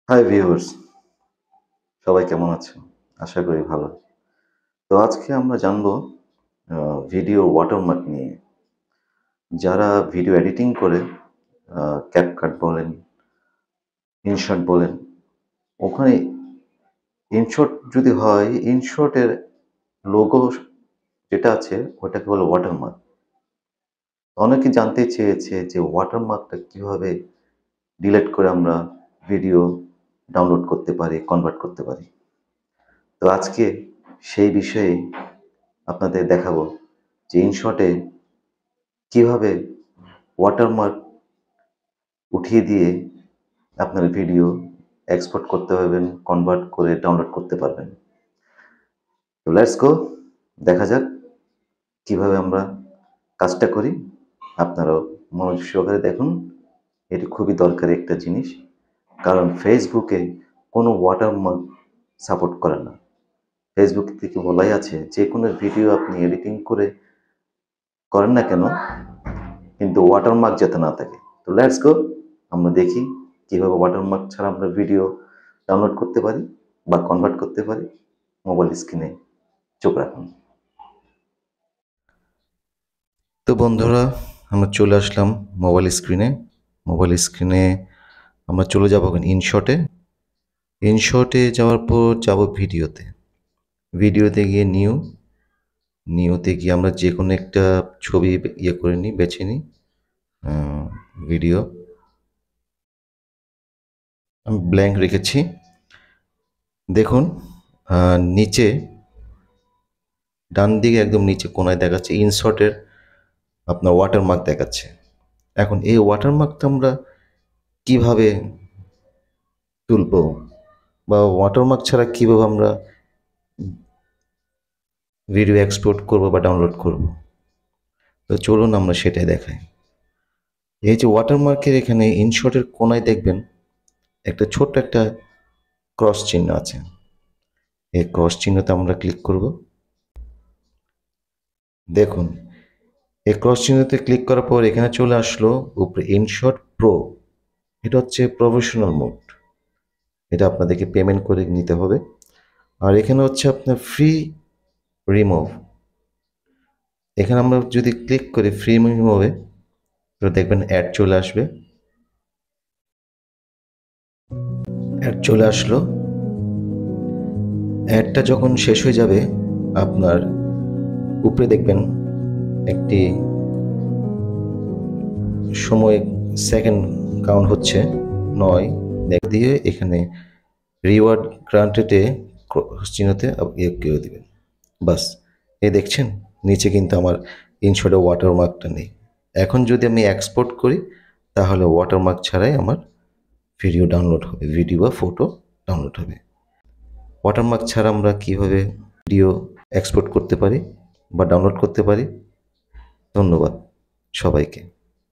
Hi viewers, সবাই কেমন আছেন? আশা করি ভালো। তো আজকে আমরা জানবো ভিডিও ওয়াটারমার্ক নিয়ে। যারা ভিডিও এডিটিং করে CapCut বলেন, InShot বলেন, ওখানে InShot যদি হয়, InShot এর লোগো যেটা আছে ওটাকে বলে ওয়াটারমার্ক। অনেকে জানতে চেয়েছে যে ওয়াটারমার্কটা কিভাবে ডিলিট করে আমরা ভিডিও ডাউনলোড করতে পারি, কনভার্ট করতে পারি। তো আজকে সেই বিষয়ে আপনাদের দেখাবো যে ইনশটে কিভাবে ওয়াটারমার্ক উঠিয়ে দিয়ে আপনার ভিডিও এক্সপোর্ট করতে পারবেন, কনভার্ট করে ডাউনলোড করতে পারবেন। তো লেটস গো, দেখা যাক কিভাবে আমরা কাজটা করি। আপনারাও মনোযোগ সহকারে দেখুন। এটি খুবই দরকারি একটা জিনিস, কারণ ফেসবুকে কোনো ওয়াটারমার্ক সাপোর্ট করে না। ফেসবুক থেকে বলাই আছে যে কোনো ভিডিও আপনি এডিটিং করে করেন না কেন, কিন্তু ওয়াটারমার্ক যাতে না থাকে। তো লেটস গো, আমরা দেখি কিভাবে ওয়াটারমার্ক ছাড়া আমরা ভিডিও ডাউনলোড করতে পারি বা কনভার্ট করতে পারি। মোবাইল স্ক্রিনে চোখ রাখুন। তো বন্ধুরা, আমরা চলে আসলাম মোবাইল স্ক্রিনে। মোবাইল স্ক্রিনে আমরা চলে যাব ইনশটে। ইনশটে যাওয়ার পর যাব ভিডিওতে। ভিডিওতে গিয়ে নিউতে গিয়ে আমরা যে কোনো একটা ছবি করে নিই, বেছে নিই। ভিডিও আমি ব্ল্যাঙ্ক রেখেছি। দেখুন নিচে ডান দিকে একদম নিচে কোনায় দেখাচ্ছে ইনশটের আপনার ওয়াটারমার্ক দেখাচ্ছে। এখন এই ওয়াটারমার্কটা আমরা কিভাবে তুলবো বা ওয়াটারমার্ক ছাড়া কিভাবে আমরা ভিডিও এক্সপোর্ট করব বা ডাউনলোড করব, তো চলুন আমরা সেটাই দেখাই। এই যে ওয়াটারমার্কের এখানে ইনশটের কোনায় দেখবেন একটা ছোট্ট একটা ক্রস চিহ্ন আছে। এই ক্রস চিহ্নতে আমরা ক্লিক করব। দেখুন এই ক্রস চিহ্নতে ক্লিক করার পর এখানে চলে আসলো উপরে ইনশট প্রো। এটা হচ্ছে প্রফেশনাল মোড। এটা আপনাদেরকে পেমেন্ট করে নিতে হবে। আর এখানে হচ্ছে আপনার ফ্রি রিমুভ। এখানে আমরা যদি ক্লিক করি ফ্রি রিমুভে, তো দেখবেন অ্যাড চলে আসবে। অ্যাড চলে আসলো। অ্যাডটা যখন শেষ হয়ে যাবে আপনার উপরে দেখবেন একটি সময় সেকেন্ড কাউন্ট হচ্ছে 9 দিয়ে এখানে রিওয়ার্ড গ্রান্টেডে চিহ্নতে করে দেবেন। বাস, এই দেখছেন নিচে কিন্তু আমার ইনশটে ওয়াটারমার্কটা নেই। এখন যদি আমি এক্সপোর্ট করি তাহলে ওয়াটারমার্ক ছাড়াই আমার ভিডিও ডাউনলোড হবে, ভিডিও বা ফটো ডাউনলোড হবে। ওয়াটারমার্ক ছাড়া আমরা কিভাবে ভিডিও এক্সপোর্ট করতে পারি বা ডাউনলোড করতে পারি। ধন্যবাদ সবাইকে।